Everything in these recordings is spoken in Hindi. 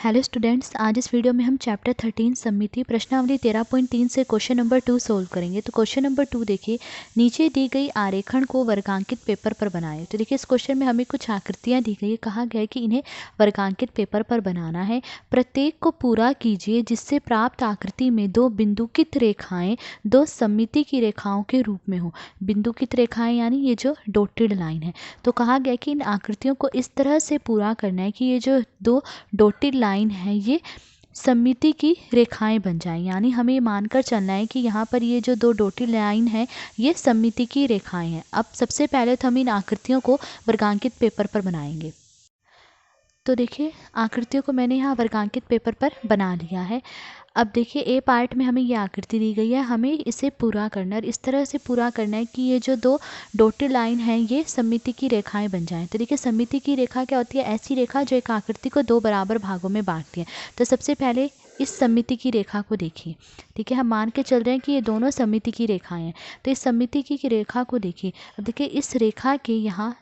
हेलो स्टूडेंट्स, आज इस वीडियो में हम चैप्टर 13 सममिति प्रश्नावली 13.3 से क्वेश्चन नंबर 2 सोल्व करेंगे। तो क्वेश्चन नंबर 2 देखिए, नीचे दी गई आरेखण को वर्गांकित पेपर पर बनाएं। तो देखिए इस क्वेश्चन में हमें कुछ आकृतियां दी गई है, कहा गया है कि इन्हें वर्गांकित पेपर पर बनाना है। प्रत्येक को पूरा कीजिए जिससे प्राप्त आकृति में दो बिंदुकित रेखाएं दो सममिति की रेखाओं के रूप में हो। बिंदुकित रेखाएं यानी ये जो डॉटेड लाइन है। तो कहा गया कि इन आकृतियों को इस तरह से पूरा करना है कि ये जो दो डॉटेड लाइन है ये सममिति की रेखाएं बन जाएं। यानी हमें ये मानकर चलना है कि यहाँ पर ये जो दो डॉटेड लाइन है ये सममिति की रेखाएं हैं। अब सबसे पहले तो हम इन आकृतियों को वर्गांकित पेपर पर बनाएंगे। तो देखिए आकृतियों को मैंने यहाँ वर्गांकित पेपर पर बना लिया है। अब देखिए ए पार्ट में हमें ये आकृति दी गई है, हमें इसे पूरा करना है। इस तरह से पूरा करना है कि ये जो दो डॉटेड लाइन है ये सममिति की रेखाएं बन जाएं। तो देखिए सममिति की रेखा क्या होती है? ऐसी रेखा जो एक आकृति को दो बराबर भागों में बांटती है। तो सबसे पहले इस सममिति की रेखा को देखिए। ठीक है, हम मान के चल रहे हैं कि ये दोनों सममिति की रेखाएं हैं। तो इस सममिति की रेखा को देखिए। अब देखिए इस रेखा के यहाँ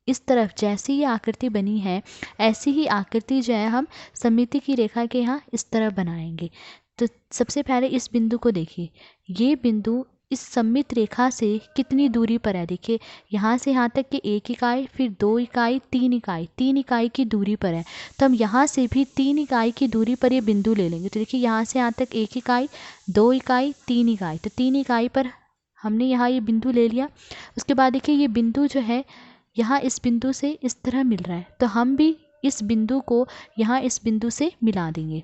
इस तरफ जैसी ये आकृति बनी है ऐसी ही आकृति जो है हम सममिति की रेखा के यहाँ इस तरफ बनाएंगे। तो सबसे पहले इस बिंदु को देखिए, ये बिंदु इस सममित रेखा से कितनी दूरी पर है? देखिए यहाँ से यहाँ तक कि 1 इकाई, फिर 2 इकाई, 3 इकाई, 3 इकाई की दूरी पर है। तो हम यहाँ से भी 3 इकाई की दूरी पर ये बिंदु ले लेंगे। तो देखिए यहाँ से यहाँ तक 1 इकाई, 2 इकाई, 3 इकाई। तो 3 इकाई पर हमने यहाँ ये बिंदु ले लिया। उसके बाद देखिए ये बिंदु जो है यहाँ इस बिंदु से इस तरह मिल रहा है, तो हम भी इस बिंदु को यहाँ इस बिंदु से मिला देंगे।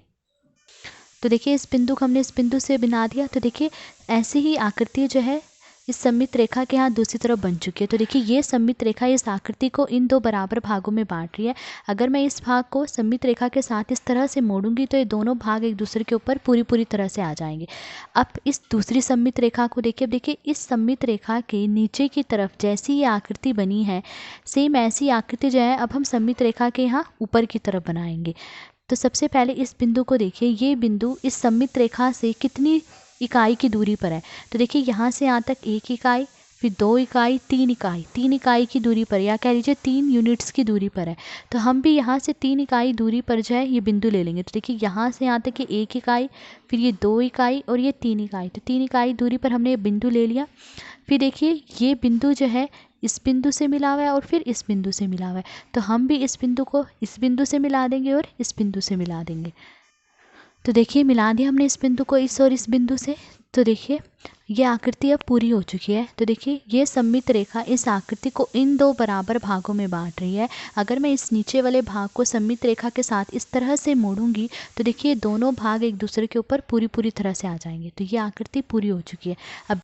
तो देखिए इस बिंदु को हमने इस बिंदु से मिला दिया। तो देखिए ऐसी ही आकृति जो है इस सममित रेखा के यहाँ दूसरी तरफ बन चुकी है। तो देखिए ये सममित रेखा इस आकृति को इन दो बराबर भागों में बांट रही है। अगर मैं इस भाग को सममित रेखा के साथ इस तरह से मोड़ूंगी तो ये दोनों भाग एक दूसरे के ऊपर पूरी तरह से आ जाएंगे। अब इस दूसरी सममित रेखा को देखिए। अब देखिए इस सममित रेखा के नीचे की तरफ जैसी ये आकृति बनी है सेम ऐसी आकृति जो है अब हम सममित रेखा के यहाँ ऊपर की तरफ बनाएंगे। तो सबसे पहले इस बिंदु को देखिए, ये बिंदु इस सममित रेखा से कितनी इकाई की दूरी पर है? तो देखिए यहाँ से यहाँ तक 1 इकाई, फिर 2 इकाई, 3 इकाई, 3 इकाई की दूरी पर, या कह लीजिए 3 यूनिट्स की दूरी पर है। तो हम भी यहाँ से 3 इकाई दूरी पर जो है ये बिंदु ले लेंगे। तो देखिए यहाँ से यहाँ तक कि 1 इकाई, फिर ये 2 इकाई और ये 3 इकाई। तो 3 इकाई दूरी पर हमने ये बिंदु ले लिया। फिर देखिए ये बिंदु जो है इस बिंदु से मिला हुआ है और फिर इस बिंदु से मिला हुआ है। तो हम भी इस बिंदु को इस बिंदु से मिला देंगे और इस बिंदु से मिला देंगे। तो देखिए मिला दिया हमने इस बिंदु को इस और इस बिंदु से। तो देखिए ये आकृति अब पूरी हो चुकी है। तो देखिए ये सममित रेखा इस आकृति को इन दो बराबर भागों में बांट रही है। अगर मैं इस नीचे वाले भाग को सममित रेखा के साथ इस तरह से मोड़ूंगी तो देखिए दोनों भाग एक दूसरे के ऊपर पूरी तरह से आ जाएंगे। तो ये आकृति पूरी हो चुकी है।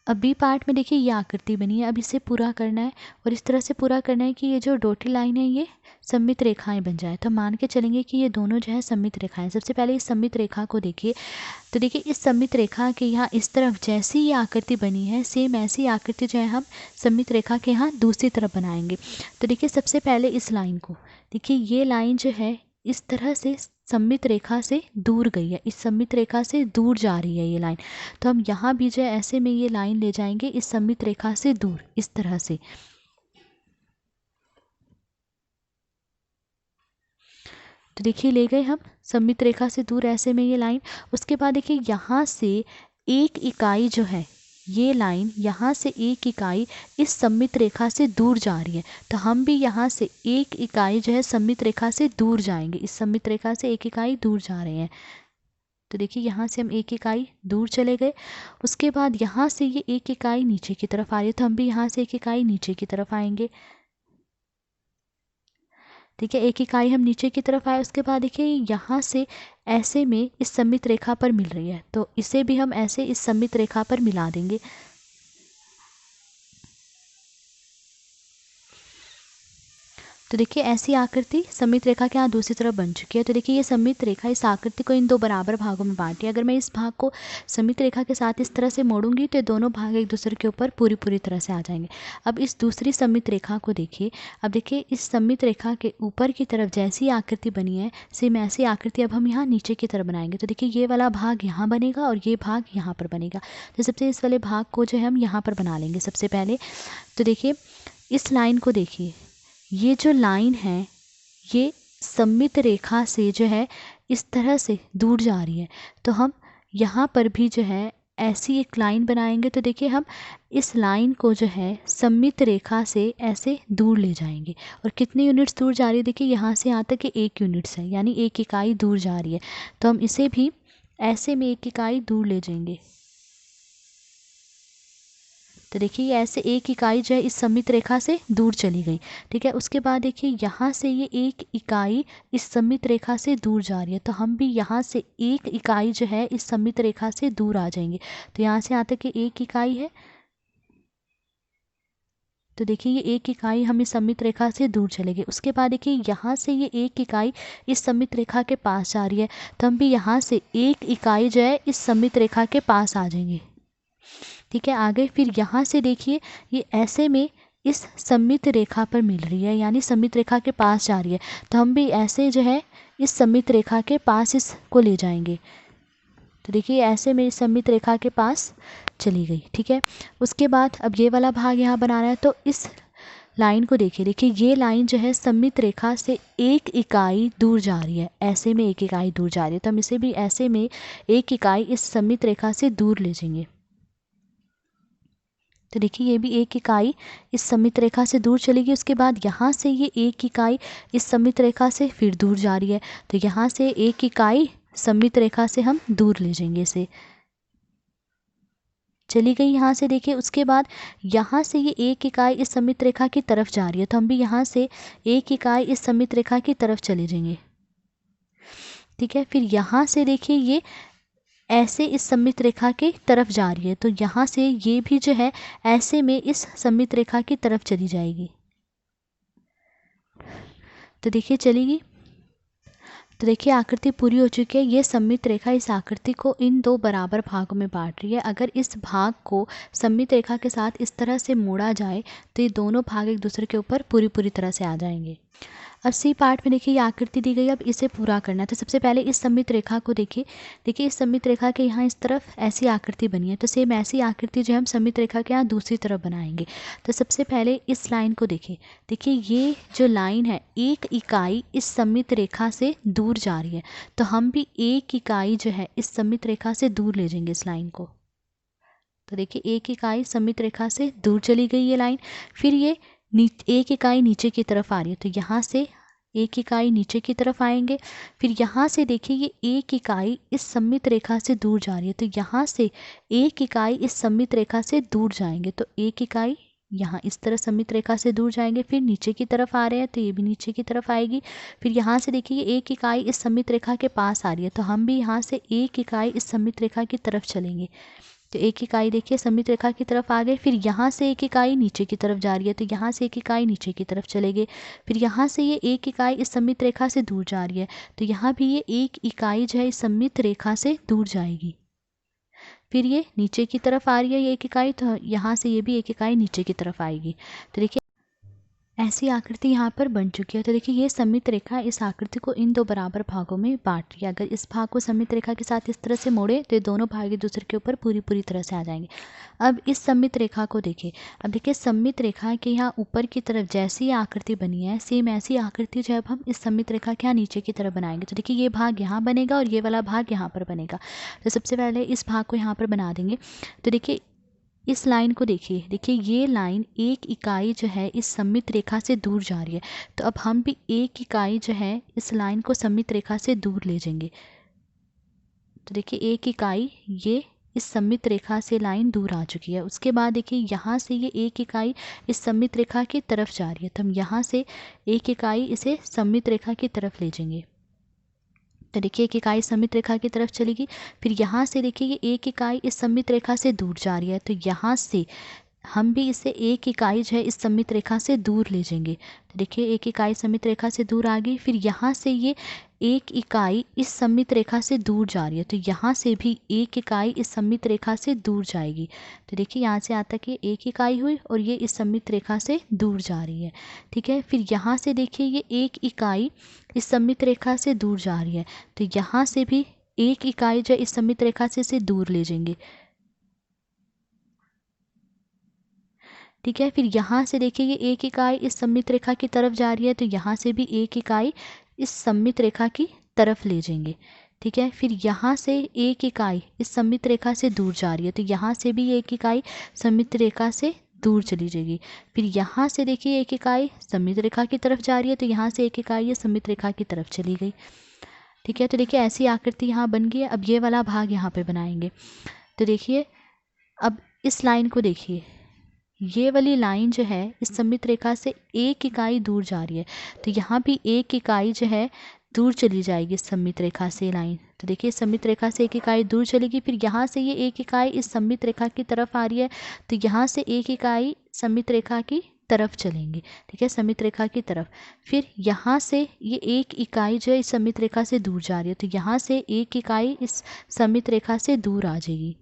अब बी पार्ट में देखिए ये आकृति बनी है, अब इसे पूरा करना है और इस तरह से पूरा करना है कि ये जो डॉटेड लाइन है ये सममित रेखाएं बन जाए। तो मान के चलेंगे कि ये दोनों जो है सममित रेखाएं। सबसे पहले इस सममित रेखा को देखिए। तो देखिए इस सममित रेखा के यहाँ इस तरफ जैसी ये आकृति बनी है सेम ऐसी आकृति जो है हम सममित रेखा के यहाँ दूसरी तरफ बनाएंगे। तो देखिए सबसे पहले इस लाइन को देखिए, ये लाइन जो है इस तरह से सममित रेखा से दूर गई है, इस सममित रेखा से दूर जा रही है ये लाइन। तो हम यहाँ भी जो है ऐसे में ये लाइन ले जाएंगे इस सममित रेखा से दूर इस तरह से। तो देखिए ले गए हम सममित रेखा से दूर ऐसे में ये लाइन। उसके बाद देखिए यहाँ से 1 इकाई जो है ये लाइन यहाँ से 1 इकाई इस सममित रेखा से दूर जा रही है। तो हम भी यहाँ से 1 इकाई जो है सममित रेखा से दूर जाएंगे, इस सममित रेखा से 1 इकाई दूर जा रहे हैं। तो देखिए यहाँ से हम 1 इकाई दूर चले गए। उसके बाद यहाँ से ये 1 इकाई नीचे की तरफ आ रही है, तो हम भी यहाँ से 1 इकाई नीचे की तरफ आएंगे। ठीक है, 1 इकाई हम नीचे की तरफ आए। उसके बाद देखिए यहाँ से ऐसे में इस सममित रेखा पर मिल रही है, तो इसे भी हम ऐसे इस सममित रेखा पर मिला देंगे। तो देखिए ऐसी आकृति सममित रेखा के यहाँ दूसरी तरफ बन चुकी है। तो देखिए ये सममित रेखा इस आकृति को इन दो बराबर भागों में बांटी। अगर मैं इस भाग को सममित रेखा के साथ इस तरह से मोड़ूंगी तो दोनों भाग एक दूसरे के ऊपर पूरी तरह से आ जाएंगे। अब इस दूसरी सममित रेखा को देखिए। अब देखिए इस सममित रेखा के ऊपर की तरफ जैसी आकृति बनी है सेम ऐसी आकृति अब हम यहाँ नीचे की तरफ बनाएंगे। तो देखिए ये वाला भाग यहाँ बनेगा और ये भाग यहाँ पर बनेगा। तो सबसे इस वाले भाग को जो है हम यहाँ पर बना लेंगे सबसे पहले। तो देखिए इस लाइन को देखिए, ये जो लाइन है ये सममित रेखा से जो है इस तरह से दूर जा रही है, तो हम यहाँ पर भी जो है ऐसी एक लाइन बनाएंगे। तो देखिए हम इस लाइन को जो है सममित रेखा से ऐसे दूर ले जाएंगे। और कितने यूनिट्स दूर जा रही है, देखिए यहाँ से यहाँ तक 1 यूनिट्स है, यानी 1 इकाई दूर जा रही है। तो हम इसे भी ऐसे में 1 इकाई दूर ले जाएंगे। तो देखिए ये ऐसे 1 इकाई जो है इस सममित रेखा से दूर चली गई। ठीक है, उसके बाद देखिए यहाँ से ये 1 इकाई इस सममित रेखा से दूर जा रही है, तो हम भी यहाँ से 1 इकाई जो है इस सममित रेखा से दूर आ जाएंगे। तो यहाँ से यहाँ तक कि 1 इकाई है, तो देखिए ये 1 इकाई हम इस सममित रेखा से दूर चले गए। उसके बाद देखिए यहाँ से ये 1 इकाई इस सममित रेखा के पास जा रही है, तो हम भी यहाँ से 1 इकाई जो है इस सममित रेखा के पास आ जाएंगे। ठीक है, आगे फिर यहाँ से देखिए ये ऐसे में इस सममित रेखा पर मिल रही है, यानी सममित रेखा के पास जा रही है, तो हम भी ऐसे जो है इस सममित रेखा के पास इसको ले जाएंगे। तो देखिए ऐसे में इस सममित रेखा के पास चली गई। ठीक है, उसके बाद अब ये वाला भाग यहाँ बनाना है, तो इस लाइन को देखिए ये लाइन जो है सममित रेखा से 1 इकाई दूर जा रही है, ऐसे में 1 इकाई दूर जा रही है, तो हम इसे भी ऐसे में 1 इकाई इस सममित रेखा से दूर ले जाएंगे। तो देखिए ये भी 1 इकाई इस सममित रेखा से दूर चलेगी। उसके बाद यहाँ से ये 1 इकाई इस सममित रेखा से फिर दूर जा रही है, तो यहाँ से 1 इकाई सममित रेखा से हम दूर ले जाएंगे, इसे चली गई यहाँ से। देखिए उसके बाद यहाँ से ये 1 इकाई इस सममित रेखा की तरफ जा रही है, तो हम भी यहाँ से 1 इकाई इस सममित रेखा की तरफ चले जाएंगे। ठीक है, फिर यहाँ से देखिए ये ऐसे इस सममित रेखा की तरफ जा रही है, तो यहाँ से ये भी जो है ऐसे में इस सममित रेखा की तरफ चली जाएगी। तो देखिए चलेगी। तो देखिए आकृति पूरी हो चुकी है। ये सममित रेखा इस आकृति को इन 2 बराबर भागों में बांट रही है। अगर इस भाग को सममित रेखा के साथ इस तरह से मोड़ा जाए तो ये दोनों भाग एक दूसरे के ऊपर पूरी तरह से आ जाएंगे। अब सी पार्ट में देखिए ये आकृति दी गई, अब इसे पूरा करना है। तो सबसे पहले इस सममित रेखा को देखिए इस सममित रेखा के यहाँ इस तरफ ऐसी आकृति बनी है, तो सेम ऐसी आकृति जो हम सममित रेखा के यहाँ दूसरी तरफ बनाएंगे। तो सबसे पहले इस लाइन को देखिए ये जो लाइन है 1 इकाई इस सममित रेखा से दूर जा रही है, तो हम भी 1 इकाई जो है इस सममित रेखा से दूर ले जाएंगे इस लाइन को। तो देखिए 1 इकाई सममित रेखा से दूर चली गई ये लाइन। फिर ये 1 इकाई नीचे की तरफ आ रही है, तो यहाँ से 1 इकाई नीचे की तरफ आएंगे। फिर यहाँ से देखिए ये 1 इकाई इस सममित रेखा से दूर जा रही है, तो यहाँ से 1 इकाई इस सममित रेखा से दूर जाएंगे। तो 1 इकाई यहाँ इस तरह सममित रेखा से दूर जाएंगे। फिर नीचे की तरफ आ रहे हैं, तो ये भी नीचे की तरफ आएगी। फिर यहाँ से देखिए ये 1 इकाई इस सममित रेखा के पास आ रही है, तो हम भी यहाँ से 1 इकाई इस सममित रेखा की तरफ चलेंगे। तो 1 इकाई देखिए सममित रेखा की तरफ आ गए। फिर यहाँ से 1 इकाई नीचे की तरफ जा रही है, तो यहाँ से 1 इकाई नीचे की तरफ चले गए। फिर यहाँ से ये 1 इकाई इस सममित रेखा से दूर जा रही है, तो यहाँ भी ये 1 इकाई जो है इस सममित रेखा से दूर जाएगी। फिर ये नीचे की तरफ आ रही है ये 1 इकाई, तो यहाँ से ये भी 1 इकाई नीचे की तरफ आएगी। तो देखिए ऐसी आकृति यहाँ पर बन चुकी है। तो देखिए ये सममित रेखा इस आकृति को इन 2 बराबर भागों में बांट रही है। अगर इस भाग को सममित रेखा के साथ इस तरह से मोड़े तो ये दोनों भाग एक दूसरे के ऊपर पूरी तरह से आ जाएंगे। अब इस सममित रेखा को देखिए, अब देखिए सममित रेखा के यहाँ ऊपर की तरफ जैसी ये आकृति बनी है, सेम ऐसी आकृति जो है हम इस सममित रेखा के यहाँ नीचे की तरफ बनाएंगे। तो देखिए ये भाग यहाँ बनेगा और ये वाला भाग यहाँ पर बनेगा। तो सबसे पहले इस भाग को यहाँ पर बना देंगे। तो देखिए इस लाइन को देखिए ये लाइन 1 इकाई जो है इस सममित रेखा से दूर जा रही है, तो अब हम भी 1 इकाई जो है इस लाइन को सममित रेखा से दूर ले जाएंगे। तो देखिए 1 इकाई ये इस सममित रेखा से लाइन दूर आ चुकी है। उसके बाद देखिए यहाँ से ये 1 इकाई इस सममित रेखा की तरफ जा रही है, तो हम यहाँ से 1 इकाई इसे सममित रेखा की तरफ ले जाएंगे। तो देखिए 1 इकाई सममित रेखा की तरफ चलेगी। फिर यहाँ से देखिए ये 1 इकाई इस सममित रेखा से दूर जा रही है, तो यहाँ से हम भी इसे 1 इकाई जो है इस सममित रेखा से दूर ले जाएंगे। तो देखिए 1 इकाई सममित रेखा से दूर आ गई। फिर यहाँ से ये 1 इकाई इस सममित रेखा से दूर जा रही है, तो यहाँ से भी 1 इकाई इस सममित रेखा से दूर जाएगी। तो देखिए यहाँ से आता कि 1 इकाई हुई और ये इस सममित रेखा से दूर जा रही है। ठीक है, फिर यहाँ से देखिए ये 1 इकाई इस सममित रेखा से दूर जा रही है, तो यहाँ से भी 1 इकाई जो इस सममित रेखा से इसे दूर ले जाएंगे। ठीक है, फिर यहाँ से देखिए ये 1 इकाई इस सममित रेखा की तरफ जा रही है, तो यहाँ से भी 1 इकाई इस सममित रेखा की तरफ ले जाएंगे। ठीक है, फिर यहाँ से एक इकाई इस सममित रेखा से दूर जा रही है, तो यहाँ से भी एक इकाई सममित रेखा से दूर चली जाएगी। फिर यहाँ से देखिए एक इकाई सममित रेखा की तरफ जा रही है, तो यहाँ से एक इकाई ये सममित रेखा की तरफ चली गई। ठीक है, तो देखिए ऐसी आकृति यहाँ बन गई है। अब ये वाला भाग यहाँ पे बनाएंगे। तो देखिए अब इस लाइन को देखिए, ये वाली लाइन जो है इस सममित रेखा से एक इकाई दूर जा रही है, तो यहाँ भी एक इकाई जो है दूर चली जाएगी सममित रेखा से लाइन। तो देखिए सममित रेखा से एक इकाई दूर चलेगी, फिर यहाँ से ये एक इकाई इस सममित रेखा की तरफ आ रही है, तो यहाँ से एक इकाई सममित रेखा की तरफ चलेंगे। ठीक है, सममित रेखा की तरफ। फिर यहाँ से ये एक इकाई जो है इस सममित रेखा से दूर जा रही है, तो यहाँ से एक इकाई इस सममित रेखा से दूर आ जाएगी।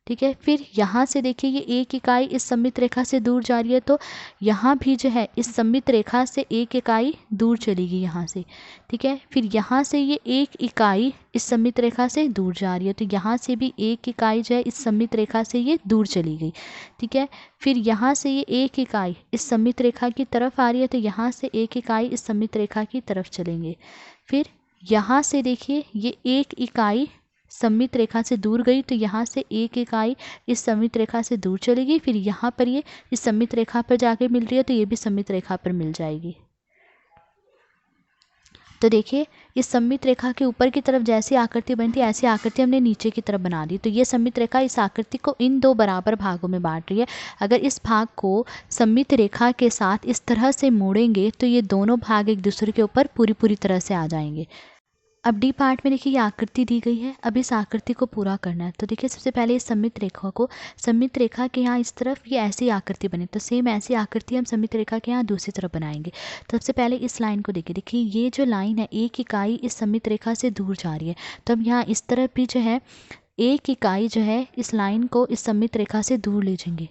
ठीक है, फिर यहाँ से देखिए ये एक इकाई इस सममित रेखा से दूर जा रही है, तो यहाँ भी जो है इस सममित रेखा से एक इकाई दूर चलेगी यहाँ से। ठीक है, फिर यहाँ से ये एक इकाई इस सममित रेखा से दूर जा रही है, तो यहाँ से भी एक इकाई जो है इस सममित रेखा से ये दूर चली गई। ठीक है, फिर यहाँ से ये एक इकाई इस सममित रेखा की तरफ आ रही है, तो यहाँ से एक इकाई इस सममित रेखा की तरफ चलेंगे। फिर यहाँ से देखिए ये एक इकाई सममित रेखा से दूर गई, तो यहाँ से एक इकाई इस सममित रेखा से दूर चलेगी। फिर यहाँ पर ये इस सममित रेखा पर जाके मिल रही है, तो ये भी सममित रेखा पर मिल जाएगी। तो देखिए इस सममित रेखा के ऊपर की तरफ जैसी आकृति बनी थी ऐसी आकृति हमने नीचे की तरफ बना दी। तो ये सममित रेखा इस आकृति को इन दो बराबर भागों में बांट रही है। अगर इस भाग को सममित रेखा के साथ इस तरह से मोड़ेंगे तो ये दोनों भाग एक दूसरे के ऊपर पूरी तरह से आ जाएंगे। अब डी पार्ट में देखिए ये आकृति दी गई है, अब इस आकृति को पूरा करना है। तो देखिए सबसे पहले इस सममित रेखा को, सममित रेखा के यहाँ इस तरफ ये ऐसी आकृति बने, तो सेम ऐसी आकृति हम सममित रेखा के यहाँ दूसरी तरफ बनाएंगे। तो सबसे पहले इस लाइन को देखिए ये जो लाइन है एक इकाई इस सममित रेखा से दूर जा रही है, तो हम यहाँ इस तरफ भी जो है एक इकाई जो है इस लाइन को इस सममित रेखा से दूर ले जाएंगे।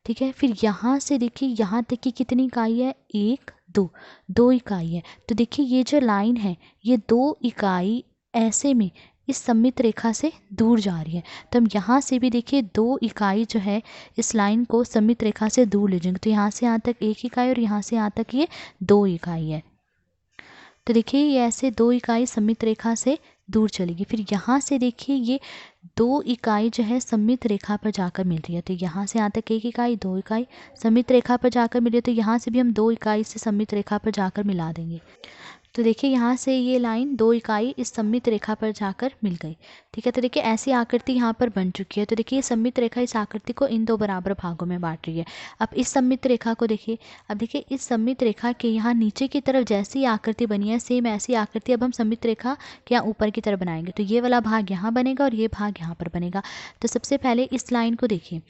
ठीक है, फिर यहाँ से देखिए यहाँ तक की कितनी इकाई है, एक दो इकाई है। तो देखिए ये जो लाइन है ये दो इकाई ऐसे में इस सममित रेखा से दूर जा रही है, तो हम यहाँ से भी देखिए दो इकाई जो है इस लाइन को सममित रेखा से दूर ले जाएंगे। तो यहाँ से यहाँ तक एक इकाई और यहाँ से यहाँ तक ये दो इकाई है। तो देखिए ये ऐसे दो इकाई सममित रेखा से दूर चलेगी। फिर यहाँ से देखिए ये दो इकाई जो है सममित रेखा पर जाकर मिल रही है, तो यहाँ से यहाँ तक एक इकाई दो इकाई सममित रेखा पर जाकर मिल रही है, तो यहाँ से भी हम दो इकाई से सममित रेखा पर जाकर मिला देंगे। तो देखिए यहाँ से ये लाइन दो इकाई इस सममित रेखा पर जाकर मिल गई। ठीक है, तो देखिए ऐसी आकृति यहाँ पर बन चुकी है। तो देखिए सममित रेखा इस आकृति को इन दो बराबर भागों में बांट रही है। अब इस सममित रेखा को देखिए, अब देखिए इस सममित रेखा के यहाँ नीचे की तरफ जैसी आकृति बनी है सेम ऐसी आकृति अब हम सममित रेखा के यहाँ ऊपर की तरफ बनाएंगे। तो ये वाला भाग यहाँ बनेगा और ये भाग यहाँ पर बनेगा। तो सबसे पहले इस लाइन को देखिए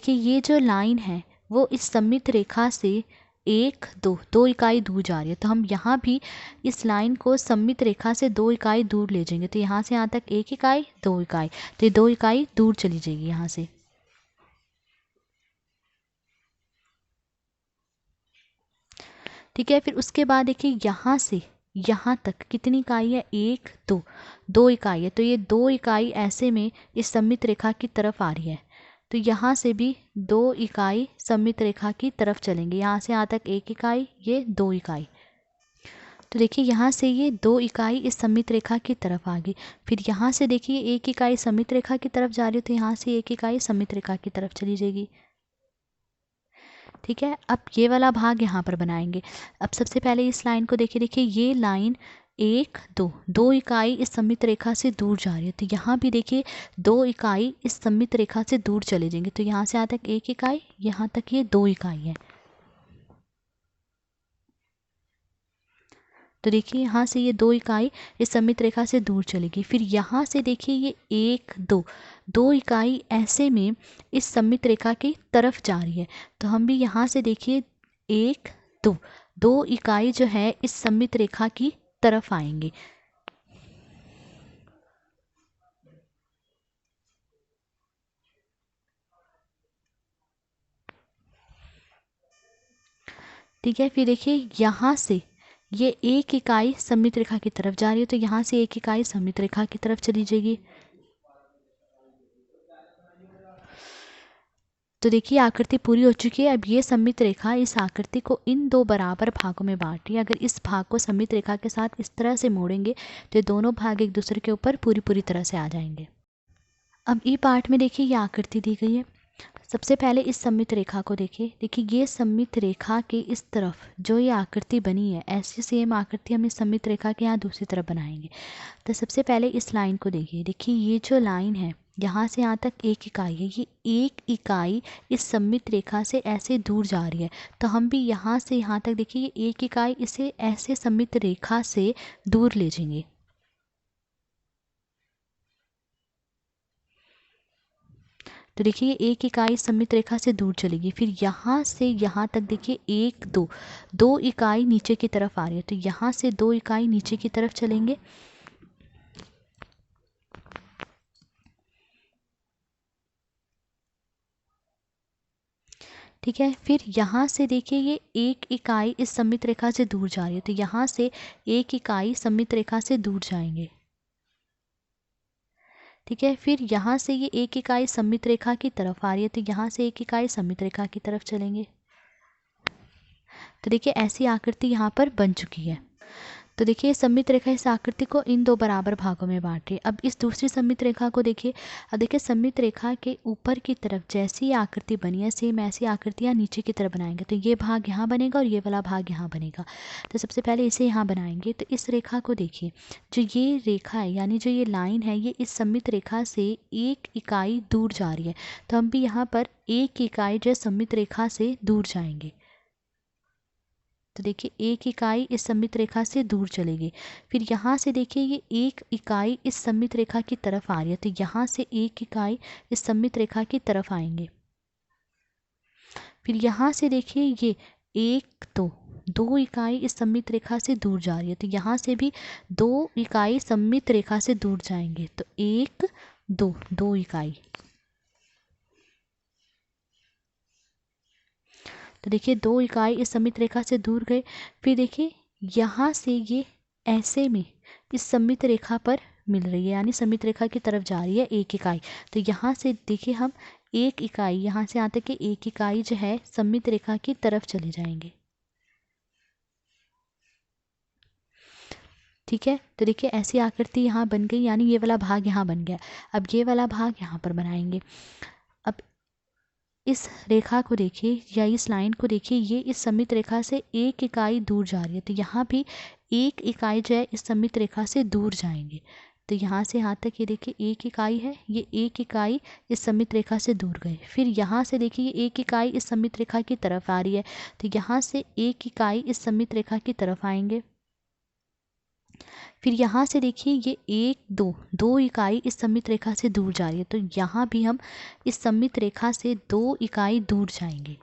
ये जो लाइन है वो इस सममित रेखा से एक दो इकाई दूर जा रही है, तो हम यहाँ भी इस लाइन को सममित रेखा से दो इकाई दूर ले जाएंगे। तो यहाँ से यहाँ तक एक इकाई दो इकाई, तो ये दो इकाई दूर चली जाएगी यहाँ से। ठीक है, फिर उसके बाद देखिए यहाँ से यहाँ तक कितनी इकाई है, एक दो इकाई है, तो ये दो इकाई ऐसे में इस सममित रेखा की तरफ आ रही है। तो यहाँ से भी दो इकाई सममित रेखा की तरफ चलेंगे। यहाँ से यहाँ तक एक इकाई, ये दो इकाई। तो देखिए यहाँ से ये दो इकाई इस सममित रेखा की तरफ आ गई। फिर यहाँ से देखिए एक इकाई सममित रेखा की तरफ जा रही है, तो यहाँ से एक इकाई सममित रेखा की तरफ चली जाएगी। ठीक है, अब ये वाला भाग यहाँ पर बनाएंगे। अब सबसे पहले इस लाइन को देखिए ये लाइन एक दो इकाई इस सममित रेखा से दूर जा रही है, तो यहाँ भी देखिए दो इकाई इस सममित रेखा से दूर चले जाएंगे। तो यहाँ से यहाँ तक एक इकाई, यहाँ तक ये दो इकाई है। तो देखिए यहाँ से ये दो इकाई इस सममित रेखा से दूर चलेगी। फिर यहाँ से देखिए ये एक दो इकाई ऐसे में इस सममित रेखा की तरफ जा रही है, तो हम भी यहाँ से देखिए एक दो इकाई जो है इस सममित रेखा की तरफ आएंगे। ठीक है, फिर देखिए यहाँ से ये एक इकाई सममित रेखा की तरफ जा रही है, तो यहाँ से एक इकाई सममित रेखा की तरफ चली जाएगी। तो देखिए आकृति पूरी हो चुकी है। अब ये सममित रेखा इस आकृति को इन दो बराबर भागों में बांट रही है। अगर इस भाग को सममित रेखा के साथ इस तरह से मोड़ेंगे तो ये दोनों भाग एक दूसरे के ऊपर पूरी तरह से आ जाएंगे। अब ई पार्ट में देखिए ये आकृति दी गई है। सबसे पहले इस सममित रेखा को देखिए ये सममित रेखा के इस तरफ जो ये आकृति बनी है, ऐसी सेम आकृति हम इस सममित रेखा के यहाँ दूसरी तरफ बनाएंगे। तो सबसे पहले इस लाइन को देखिए ये जो लाइन है यहाँ से यहाँ तक 1 इकाई है। ये 1 इकाई इस सममित रेखा से ऐसे दूर जा रही है। तो हम भी यहाँ से यहाँ तक देखिए ये 1 इकाई इसे ऐसे सममित रेखा से दूर ले जाएंगे। तो देखिए ये 1 इकाई सममित रेखा से दूर चलेगी। फिर यहाँ से यहाँ तक देखिए 1 2 इकाई नीचे की तरफ आ रही है। तो यहाँ से 2 इकाई नीचे की तरफ चलेंगे। ठीक है, फिर यहाँ से देखिए ये 1 इकाई इस सममित रेखा से दूर जा रही है। तो यहाँ से 1 इकाई सममित रेखा से दूर जाएंगे। ठीक है, फिर यहाँ से ये 1 इकाई सममित रेखा की तरफ आ रही है। तो यहाँ से 1 इकाई सममित रेखा की तरफ चलेंगे। तो देखिए ऐसी आकृति यहाँ पर बन चुकी है। तो देखिए सममित रेखा इस आकृति को इन दो बराबर भागों में बांट रही है। अब इस दूसरी सममित रेखा को देखिए। अब देखिए सममित रेखा के ऊपर की तरफ जैसी ये आकृति बनी है सेम ऐसी आकृतियाँ नीचे की तरफ बनाएंगे। तो ये भाग यहाँ बनेगा और ये वाला भाग यहाँ बनेगा। तो सबसे पहले इसे यहाँ बनाएंगे। तो इस रेखा को देखिए, जो ये रेखा है यानी जो ये लाइन है ये इस सममित रेखा से 1 इकाई दूर जा रही है। तो हम भी यहाँ पर 1 इकाई जो सममित रेखा से दूर जाएंगे। तो देखिए 1 इकाई इस सममित रेखा से दूर चलेगी। फिर यहाँ से देखिए ये 1 इकाई इस सममित रेखा की तरफ आ रही है। तो यहाँ से 1 इकाई इस सममित रेखा की तरफ आएंगे। फिर यहाँ से देखिए ये 1 2 इकाई इस सममित रेखा से दूर जा रही है। तो यहाँ से भी 2 इकाई सममित रेखा से दूर जाएंगे। तो 1 2 इकाई। तो देखिए 2 इकाई इस सममित रेखा से दूर गए। फिर देखिए यहाँ से ये ऐसे में इस सममित रेखा पर मिल रही है यानी सममित रेखा की तरफ जा रही है 1 इकाई। तो यहाँ से देखिए हम 1 इकाई यहाँ से आते कि 1 इकाई जो है सममित रेखा की तरफ चले जाएंगे। ठीक है, तो देखिए ऐसी आकृति यहाँ बन गई यानी ये वाला भाग यहाँ बन गया। अब ये वाला भाग यहाँ पर बनाएंगे। अब इस रेखा को देखिए या इस लाइन को देखिए, ये इस सममित रेखा से 1 इकाई दूर जा रही है। तो यहाँ भी 1 इकाई जो है इस सममित रेखा से दूर जाएंगे। तो यहाँ से यहाँ तक ये देखिए 1 इकाई है, ये 1 इकाई इस सममित रेखा से दूर गए। फिर यहाँ से देखिए ये 1 इकाई इस सममित रेखा की तरफ आ रही है। तो यहाँ से 1 इकाई इस सममित रेखा की तरफ आएंगे। फिर यहाँ से देखिए ये 1 2 इकाई इस सममित रेखा से दूर जा रही है। तो यहाँ भी हम इस सममित रेखा से 2 इकाई दूर जाएंगे।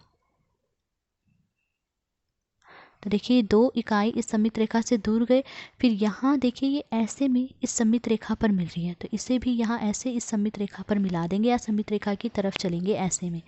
तो देखिए 2 इकाई इस सममित रेखा से दूर गए। फिर यहाँ देखिए ये ऐसे में इस सममित रेखा पर मिल रही है। तो इसे भी यहाँ ऐसे इस सममित रेखा पर मिला देंगे या सममित रेखा की तरफ चलेंगे ऐसे में।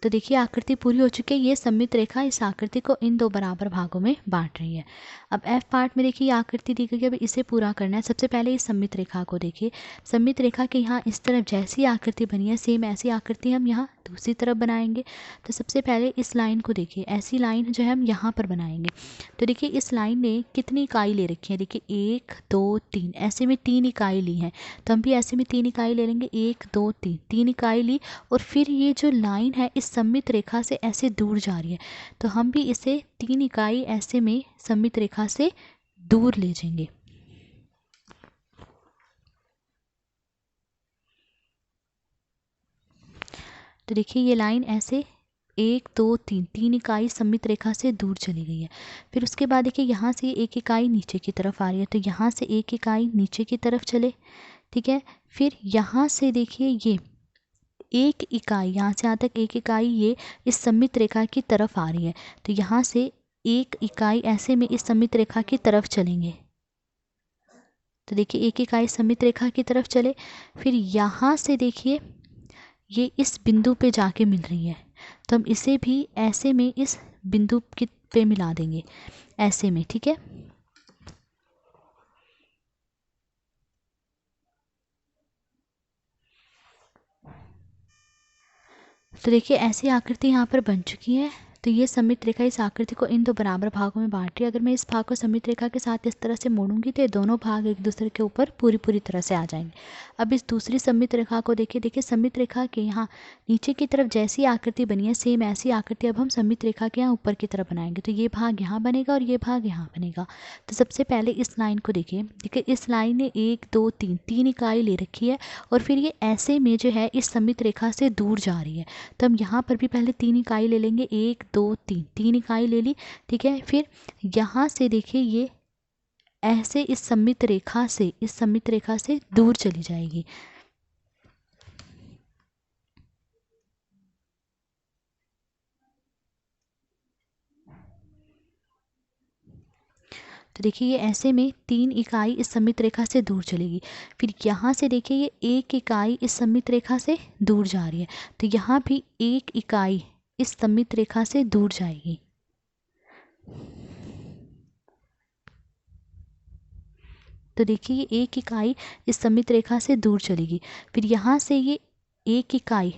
तो देखिए आकृति पूरी हो चुकी है। ये सममित रेखा इस आकृति को इन दो बराबर भागों में बांट रही है। अब एफ पार्ट में देखिए ये आकृति दी गई है। अब इसे पूरा करना है। सबसे पहले इस सममित रेखा को देखिए। सममित रेखा के यहाँ इस तरफ जैसी आकृति बनी है सेम ऐसी आकृति हम यहाँ दूसरी तरफ बनाएंगे। तो सबसे पहले इस लाइन को देखिए, ऐसी लाइन जो है हम यहाँ पर बनाएंगे। तो देखिए इस लाइन ने कितनी इकाई ले रखी है, देखिए 1 2 3 ऐसे में 3 इकाई ली है। तो हम भी ऐसे में 3 इकाई ले लेंगे। 1 2 3 इकाई ली। और फिर ये जो लाइन है इस सममित रेखा से ऐसे दूर जा रही है। तो हम भी इसे 3 इकाई ऐसे में सममित रेखा से दूर ले जाएंगे। तो देखिए ये लाइन ऐसे 1 2 3 इकाई सममित रेखा से दूर चली गई है। फिर उसके बाद देखिए यहाँ से 1 इकाई नीचे की तरफ आ रही है। तो यहाँ से 1 इकाई नीचे की तरफ चले। ठीक है, फिर यहाँ से देखिए ये 1 इकाई यहाँ से यहाँ तक 1 इकाई ये इस सममित रेखा की तरफ आ रही है। तो यहाँ से 1 इकाई ऐसे में इस सममित रेखा की तरफ चलेंगे। तो देखिए 1 इकाई सममित रेखा की तरफ चले। फिर यहाँ से देखिए ये इस बिंदु पे जाके मिल रही है। तो हम इसे भी ऐसे में इस बिंदु पे मिला देंगे ऐसे में। ठीक है, तो देखिए ऐसी आकृति यहाँ पर बन चुकी है। तो ये सममित रेखा इस आकृति को इन दो बराबर भागों में बांट रही है। अगर मैं इस भाग को सममित रेखा के साथ इस तरह से मोड़ूंगी तो ये दोनों भाग एक दूसरे के ऊपर पूरी तरह से आ जाएंगे। अब इस दूसरी सममित रेखा को देखिए सममित रेखा के यहाँ नीचे की तरफ जैसी आकृति बनी है सेम ऐसी आकृति अब हम सममित रेखा के यहाँ ऊपर की तरफ बनाएंगे। तो ये भाग यहाँ बनेगा और ये भाग यहाँ बनेगा। तो सबसे पहले इस लाइन को देखिए इस लाइन ने 1 2 3 इकाई ले रखी है और फिर ये ऐसे में जो है इस सममित रेखा से दूर जा रही है। तो हम यहाँ पर भी पहले 3 इकाई ले लेंगे, 1 2 3 इकाई ले ली, ठीक है। फिर यहाँ से देखिए ये ऐसे इस सममित रेखा से दूर चली जाएगी। तो देखिए ये ऐसे में 3 इकाई इस सममित रेखा से दूर चलेगी। फिर यहाँ से देखिए ये 1 इकाई इस सममित रेखा से दूर जा रही है। तो यहाँ भी 1 इकाई इस सममित रेखा से दूर जाएगी। तो देखिए ये 1 इकाई इस सममित रेखा से दूर चलेगी। फिर यहाँ से ये 1 इकाई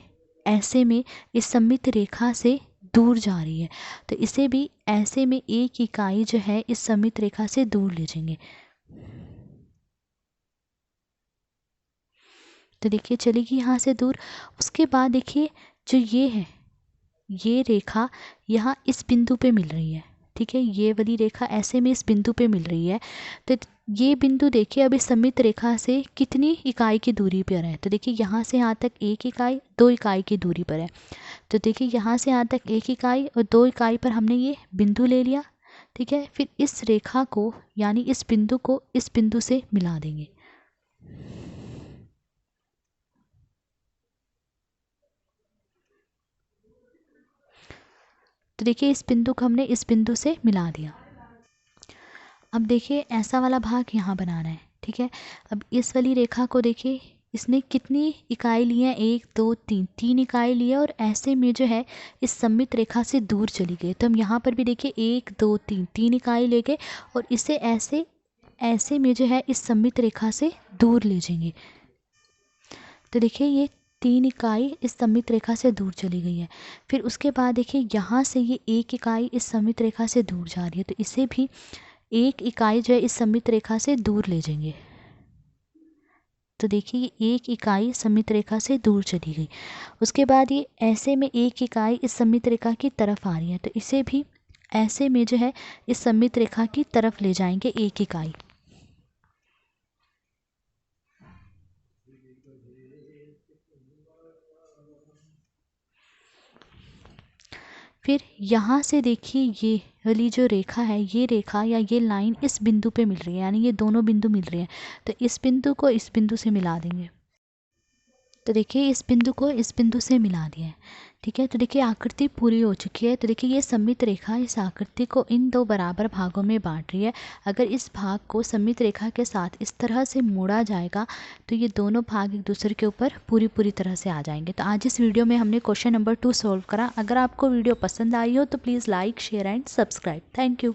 ऐसे में इस सममित रेखा से दूर जा रही है। तो इसे भी ऐसे में 1 इकाई जो है इस सममित रेखा से दूर ले जाएंगे। तो देखिए चलेगी यहाँ से दूर। उसके बाद देखिए जो ये है ये रेखा यहाँ इस बिंदु पे मिल रही है, ठीक है। ये वाली रेखा ऐसे में इस बिंदु पे मिल रही है। तो ये बिंदु देखिए अब इस सममित रेखा से कितनी इकाई की दूरी पर है। तो देखिए यहाँ से यहाँ तक 1 इकाई 2 इकाई की दूरी पर है। तो देखिए यहाँ से यहाँ तक 1 इकाई और 2 इकाई पर हमने ये बिंदु ले लिया, ठीक है। फिर इस रेखा को यानी इस बिंदु को इस बिंदु से मिला देंगे। तो देखिए इस बिंदु को हमने इस बिंदु से मिला दिया। अब देखिए ऐसा वाला भाग यहाँ बनाना है, ठीक है। अब इस वाली रेखा को देखिए इसने कितनी इकाई ली है 1 2 3 इकाई ली है और ऐसे में जो है इस सममित रेखा से दूर चली गई। तो हम यहाँ पर भी देखिए 1 2 3 इकाई ले गए और इसे ऐसे में जो है इस सममित रेखा से दूर ले जाएंगे। तो देखिए ये 3 इकाई इस सममित रेखा से दूर चली गई है। फिर उसके बाद देखिए यहाँ से ये 1 इकाई इस सममित रेखा से दूर जा रही है। तो इसे भी 1 इकाई जो है इस सममित रेखा से दूर ले जाएंगे। तो देखिए ये 1 इकाई सममित रेखा से दूर चली गई। उसके बाद ये ऐसे में 1 इकाई इस सममित रेखा की तरफ आ रही है। तो इसे भी ऐसे में जो है इस सममित रेखा की तरफ ले जाएंगे 1 इकाई। फिर यहाँ से देखिए ये वाली जो रेखा है ये रेखा या ये लाइन इस बिंदु पे मिल रही है, यानी ये दोनों बिंदु मिल रहे हैं। तो इस बिंदु को इस बिंदु से मिला देंगे। तो देखिए इस बिंदु को इस बिंदु से मिला दिया है, ठीक है। तो देखिए आकृति पूरी हो चुकी है। तो देखिए ये सममित रेखा इस आकृति को इन दो बराबर भागों में बांट रही है। अगर इस भाग को सममित रेखा के साथ इस तरह से मोड़ा जाएगा तो ये दोनों भाग एक दूसरे के ऊपर पूरी तरह से आ जाएंगे। तो आज इस वीडियो में हमने क्वेश्चन नंबर 2 सॉल्व करा। अगर आपको वीडियो पसंद आई हो तो please like share and subscribe. Thank you.